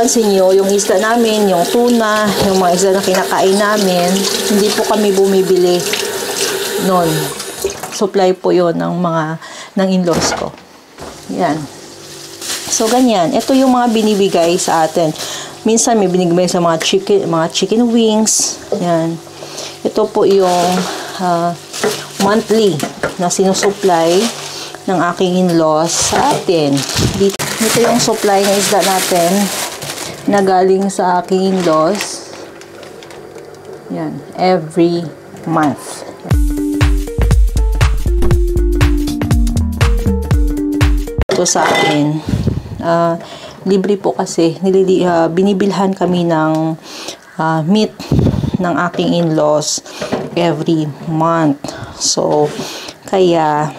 papansin nyo, yung isda namin, yung tuna, yung mga isda na kinakain namin, hindi po kami bumibili noon. Supply po yon ng in-laws ko. Yan. So, ganyan. Ito yung mga binibigay sa atin. Minsan, may binibigay sa mga chicken wings. Yan. Ito po yung monthly na sinusupply ng aking in-laws sa atin. Ito yung supply ng isda natin na galing sa aking in-laws. Yan. Every month. Ito sa akin. Libre po kasi. Binibilhan kami ng meat ng aking in-laws every month. So, kaya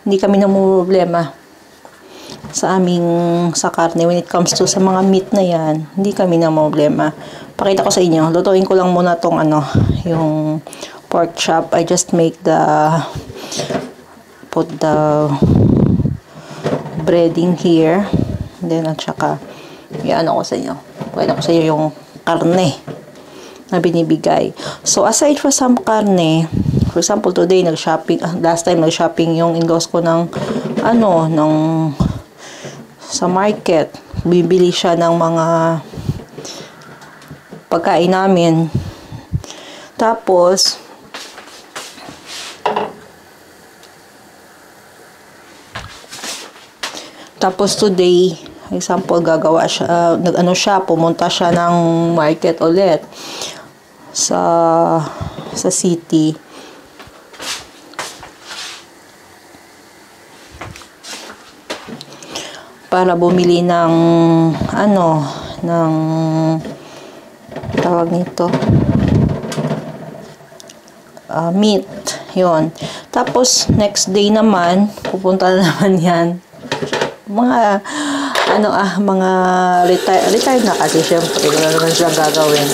hindi kami namumroblema sa karne when it comes to sa mga meat na yan. Hindi kami namumroblema. Pakita ko sa inyo. Lutuin ko lang muna tong yung pork chop. I just make put the breading here. And then at saka ko sa inyo. Pakita ko sa inyo yung karne na binibigay. So aside from some karne, for example, today, last time, nag-shopping yung in-laws ko sa market. Bibili siya ng mga pagkain namin. Tapos, today, example, gagawa siya, pumunta siya ng market ulit sa city. Para bumili ng tawag nito, meat, yon. Tapos next day naman pupunta na naman yan mga retired na kasi, syempre wala naman silang gagawin.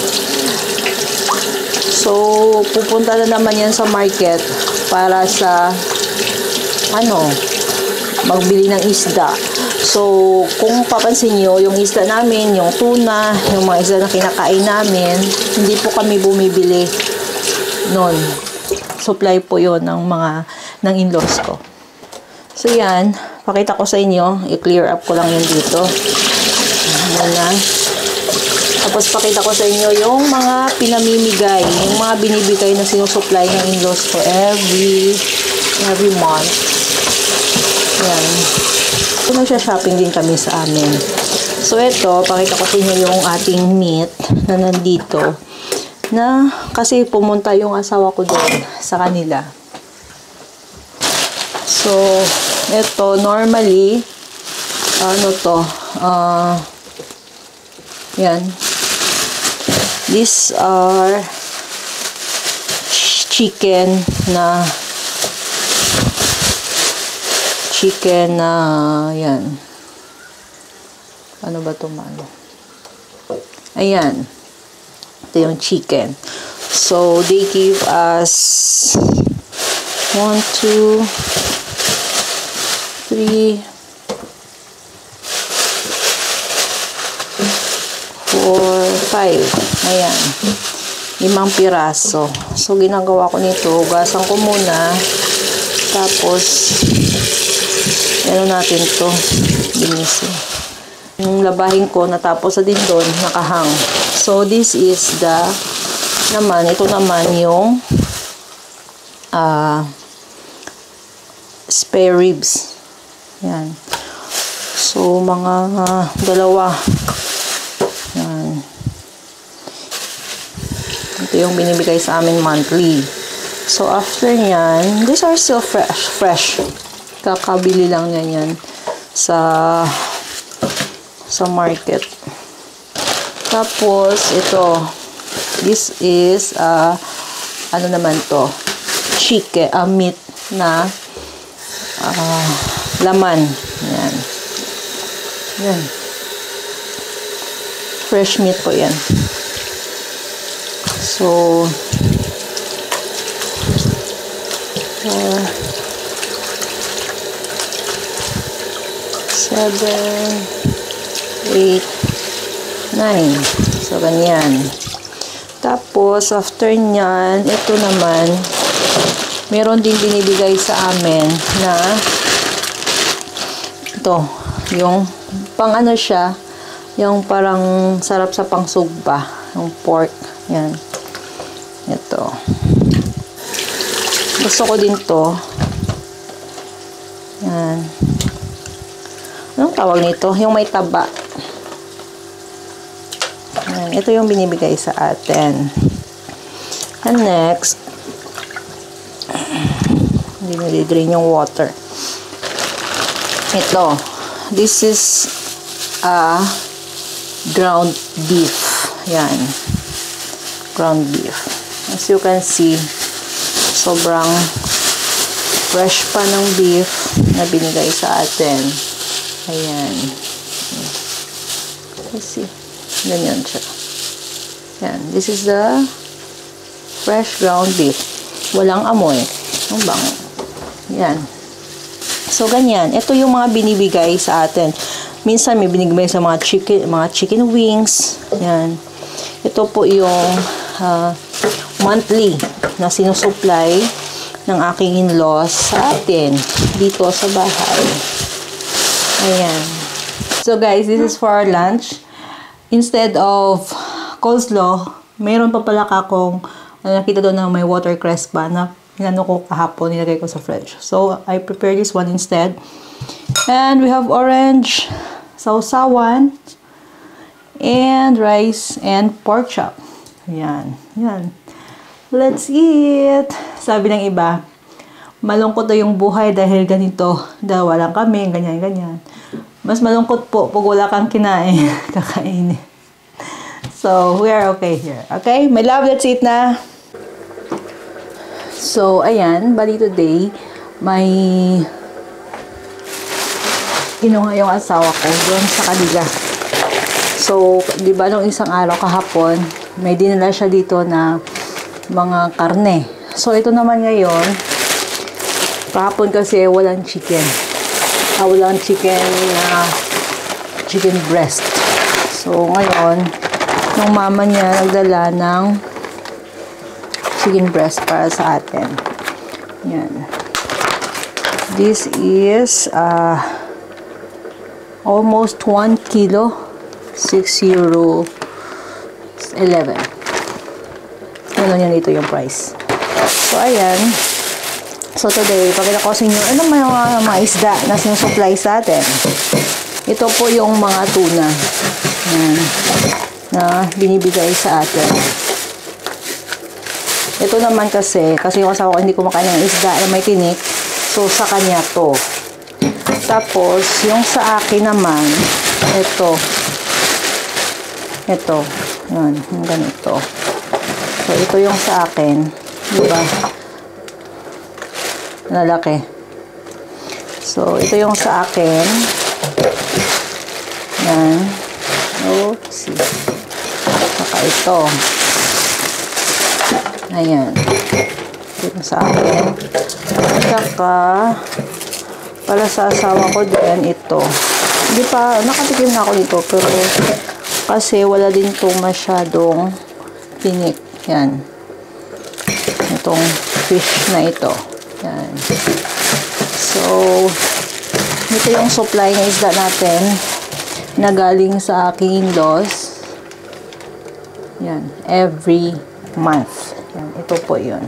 So pupunta na naman yan sa market para sa magbili ng isda. So, kung papansin nyo, yung isda namin, yung tuna, yung mga isda na kinakain namin, hindi po kami bumibili noon. Supply po yon ng in-laws ko. So, yan. Pakita ko sa inyo. I-clear up ko lang yun dito. Muna. Tapos, pakita ko sa inyo yung mga pinamimigay, yung mga binibigay na sinusupply ng in-laws ko every month. Yan. Nagsha-shopping din kami sa amin. So, ito, pakita ko sa inyo yung ating meat na nandito. Kasi pumunta yung asawa ko doon sa kanila. So, ito, normally, yan. These are chicken na yan. Ano ba ito, Ayan. Ito yung chicken. So, they give us 1, 2, 3, 4, 5. Ayan. 5 piraso. So, ginagawa ko nito. Hugasan ko muna. Tapos, natin to, linisin. Yung labahin ko, natapos na din doon, nakahang. So, this is ito naman yung spare ribs. Yan. So, mga dalawa. Yan. Ito yung binibigay sa amin monthly. So, after nyan, these are still fresh. Kakabili lang yan sa market. Tapos, ito. This is, naman to? Chicken, meat na laman. Yan. Yan. Fresh meat po yan. So, 8, 9. So, ganyan. Tapos, after nyan, ito naman, meron din binibigay sa amin na ito, yung pang ano siya, yung parang sarap sa pangsugba, yung pork. Yan. Ito. Gusto ko din to. Yan. Anong tawag nito? Yung may taba. Yan. Ito yung binibigay sa atin. And next, hindi nilidrain yung water. Ito. This is ground beef. Yan. Ground beef. As you can see, sobrang fresh pa ng beef na binigay sa atin. Ayan. Let's see. Ganyan siya. Yan. This is the fresh ground beef. Walang amoy. Ang bango. Yan. So, ganyan. Ito yung mga binibigay sa atin. Minsan, may binibigay sa mga chicken wings. Yan. Ito po yung monthly na sinusupply ng aking in-laws sa atin dito sa bahay. Ayan. So, guys, this is for our lunch. Instead of coleslaw, mayroon pa pala akong nakita doon na may watercress pa na inano ko kahapon, nilagay ko sa fridge. So, I prepared this one instead. And we have orange, sausawan, and rice, and pork chop. Ayan. Ayan. Let's eat! Sabi ng iba, malungkot daw yung buhay dahil ganito. Dahil walang kami, ganyan, ganyan. Mas malungkot po pag wala kang kinain. Kakainin. So, we are okay here. Okay? My love, let's eat na! So, ayan, bali today, may kinuha yung asawa ko doon sa kanila. So, di ba nung isang araw kahapon, may dinala siya dito na mga karne. So, ito naman ngayon, kahapon kasi walang chicken. Walang chicken breast. So, ngayon, yung mama niya nagdala ng chicken breast para sa atin. Yan. This is almost 1 kilo, 6 euro 11. Ganun yan dito yung price. So, ayan. So, today, pakita ko sa inyo, ano mga isda na sinusupply sa atin. Ito po yung mga tuna. Yan. Na binibigay sa atin. Ito naman kasi yung asawa ko hindi kumakain ng isda na may tinik. So, sa kanya to. Tapos, yung sa akin naman, ito. Ito. Yan, yung ganito. So, ito yung sa akin. Diba? Lalaki. So, ito yung sa akin. Yan. Oopsie. Saka ito. Ayan. Ito sa akin. Saka, para sa asawa ko din, ito. Hindi pa, nakatikim na ako dito, pero kasi wala din itong masyadong tinik. Yan. Itong fish na ito. Yan. So, ito yung supply na isda natin na galing sa aking in-laws. Yan. Every month. Yan. Ito po yun.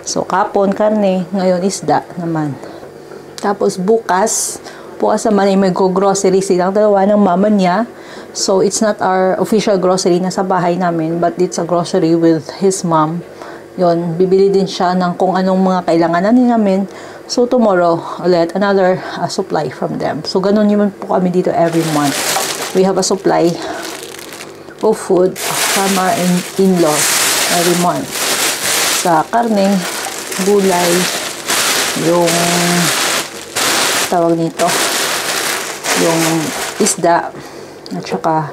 So, kapon, karne. Ngayon, isda naman. Tapos, bukas naman ay mag-grocery silang dalawa ng mama niya. So, it's not our official grocery na sa bahay namin, but it's a grocery with his mom. Yun, bibili din siya ng kung anong mga kailanganan namin. So, tomorrow, ulit, another supply from them. So, ganun yun po kami dito every month. We have a supply of food from our in-laws every month. Sa karne, gulay, yung tawag nito, yung isda, at saka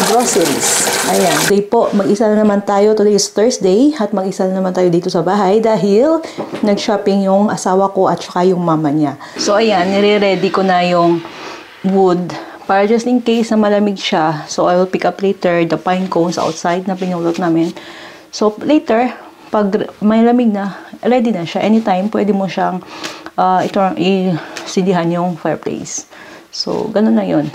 groceries. Ayan. Today po, mag-isa na naman tayo. Today is Thursday at mag-isa na naman tayo dito sa bahay dahil nag-shopping yung asawa ko at saka yung mama niya. So, ayan, nire-ready ko na yung wood para just in case na malamig siya. So, I will pick up later the pine cones outside na pinulot namin. So, later, pag may lamig na, ready na siya. Anytime, pwede mo siyang isindihan yung fireplace. So, ganun na yun.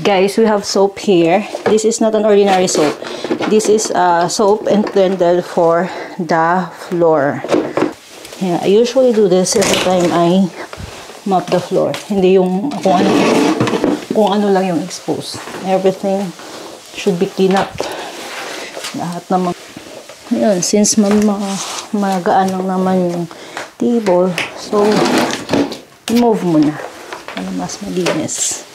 Guys, we have soap here. This is not an ordinary soap. This is soap intended for the floor. Yeah, I usually do this every time I mop the floor. Hindi yung kung ano lang yung exposed. Everything should be clean up. Lahat naman. Yun, since magaan lang naman yung table, so remove mo na para mas malinis.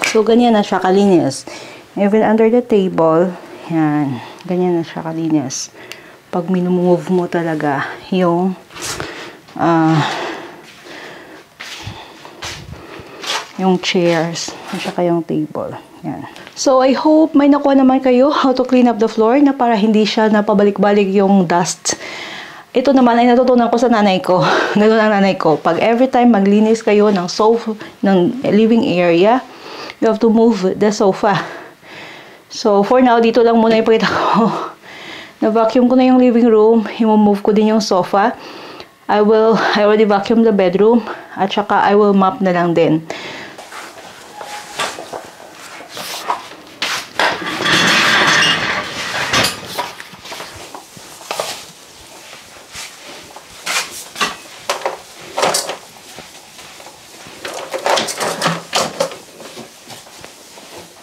So, ganyan na siya kalinis. Even under the table, yan, ganyan na siya kalinis. Pag minumove mo talaga yung chairs, at saka yung table. Yan. So, I hope may nakuha naman kayo how to clean up the floor na para hindi siya napabalik-balik yung dust. Ito naman ay natutunan ko sa nanay ko. Ganun ang nanay ko. Pag every time maglinis kayo ng sofa, ng living area, you have to move the sofa. So, for now, dito lang muna ipakita ko. Na-vacuum ko na yung living room. I-move ko din yung sofa. I already vacuum the bedroom. At saka, I will mop na lang din.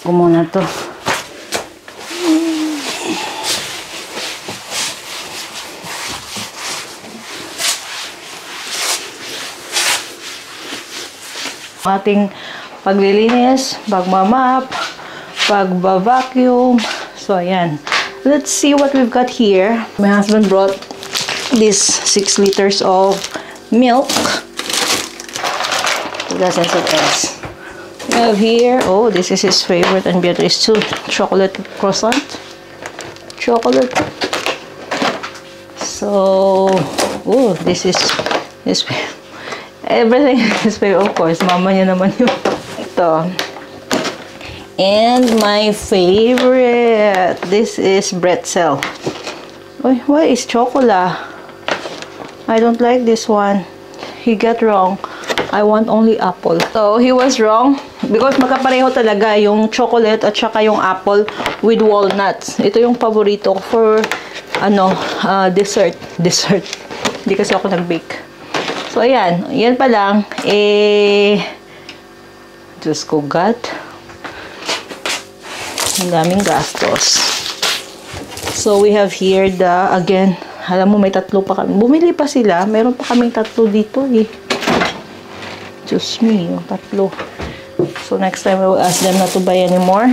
Muna to. Ating paglilinis, pagmamap, pagba-vacuum. So, ayan. Let's see what we've got here. My husband brought this 6 liters of milk. 2 dozens of eggs. We have here, oh, this is his favorite and Beatrice too, chocolate croissant. Chocolate. So, oh, this is his everything is favorite, of course. Mama niya naman yun. Ito. And my favorite, this is bretzel. Oh, what is chocolate? I don't like this one. He got wrong. I want only apple. So, he was wrong because magkapareho talaga yung chocolate at saka yung apple with walnuts. Ito yung paborito ko for dessert. Hindi kasi ako nag-bake. So, ayan. Yan pa lang. Diyos ko, God. Ang daming gastos. So, we have here again, alam mo, may 3 pa kami. Bumili pa sila. Meron pa kaming 3 dito eh. Just me, yung 3. So, next time I will ask them not to buy anymore.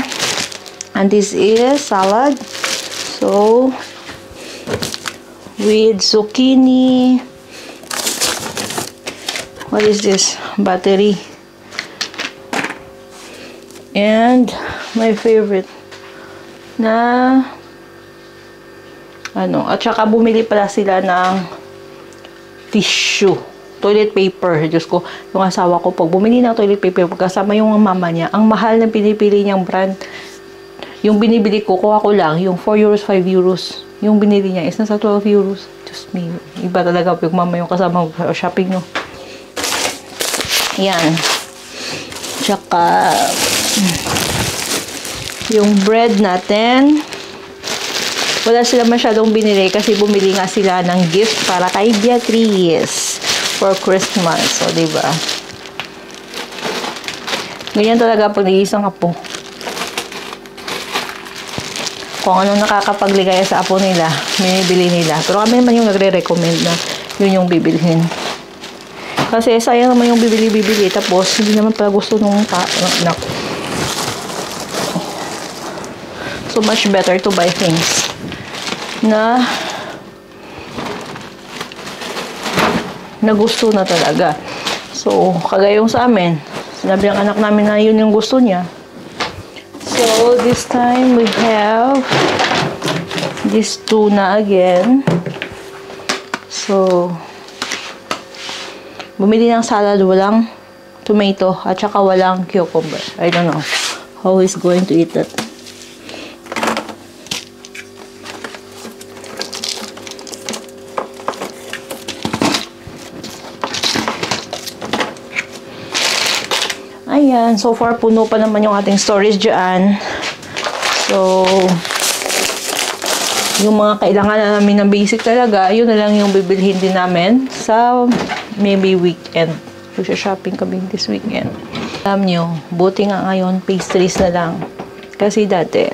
And this is salad. So, with zucchini. What is this? Battery. And my favorite na at saka bumili pala sila ng tissue. Toilet paper. Diyos ko, yung asawa ko, pag bumili ng toilet paper, kasama yung mama niya, ang mahal ng pinipili niyang brand. Yung binibili ko, kuha ko lang, yung 4 euros, 5 euros. Yung binili niya is nasa 12 euros. Diyos me, iba talaga yung mama yung kasama shopping nyo. Yan. Tsaka, yung bread natin, wala sila masyadong binili kasi bumili nga sila ng gift para kay Beatrice for Christmas. So, diba? Ganyan talaga pag nag-iisang apo. Kung ano nakakapagligaya sa apo nila, binibili nila. Pero kami naman yung nagre-recommend na yun yung bibilhin. Kasi sayang naman yung bibili-bibili. Tapos, hindi naman pala gusto nung anak. So, much better to buy things na gusto na talaga. So, kagaya yung sa amin, sinabi ng anak namin na yun yung gusto niya. So, this time we have this tuna again. So, bumili ng salad, walang tomato, at saka walang cucumber. I don't know how he's going to eat that. Ayan, so far puno pa naman yung ating storage dyan. So, yung mga kailangan na namin na basic talaga, yun na lang yung bibilhin din namin sa maybe weekend. Shopping kami this weekend. Alam nyo, buti nga ngayon, pastries na lang. Kasi dati,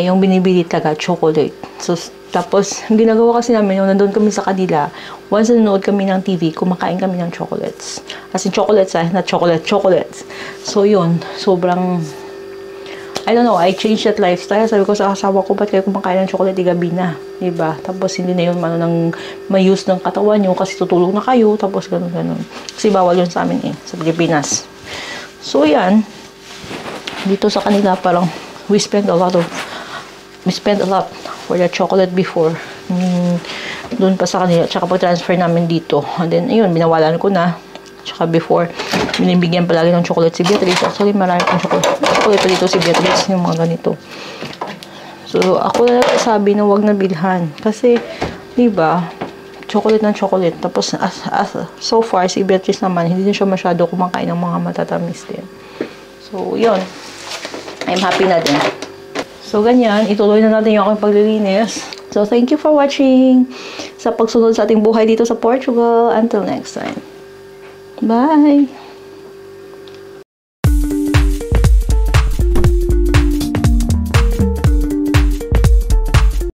yung binibili talaga, chocolate. So, tapos, ginagawa kasi namin, yung nandun kami sa kanila, once nanonood kami ng TV, kumakain kami ng chocolates. As in chocolates, not chocolates. So, yun, sobrang, I don't know, I changed that lifestyle. Sabi ko sa asawa ko, ba't kayo kumakain ng chocolate gabi na? Diba? Tapos, hindi na yun may-use ng katawan nyo kasi tutulog na kayo, tapos ganun. Kasi bawal yun sa amin sa Pilipinas. So, yan. Dito sa kanila, parang, we spent a lot for the chocolate before. Doon pa sa kanila. Tsaka pag-transfer namin dito. And then, ayun, binawalan ko na. Tsaka before, binibigyan palagi ng chocolate si Beatrice. Actually, marami pang chocolate pa dito si Beatrice. Yung mga ganito. So, ako na sabi na wag na bilhan. Kasi, diba, chocolate ng chocolate. Tapos, so far, si Beatrice naman, hindi na siya masyado kumakain ng mga matatamis din. So, yun. I'm happy na din. So, ganyan. Ituloy na natin yung aking paglilinis. So, thank you for watching sa pagsunod sa ating buhay dito sa Portugal. Until next time. Bye!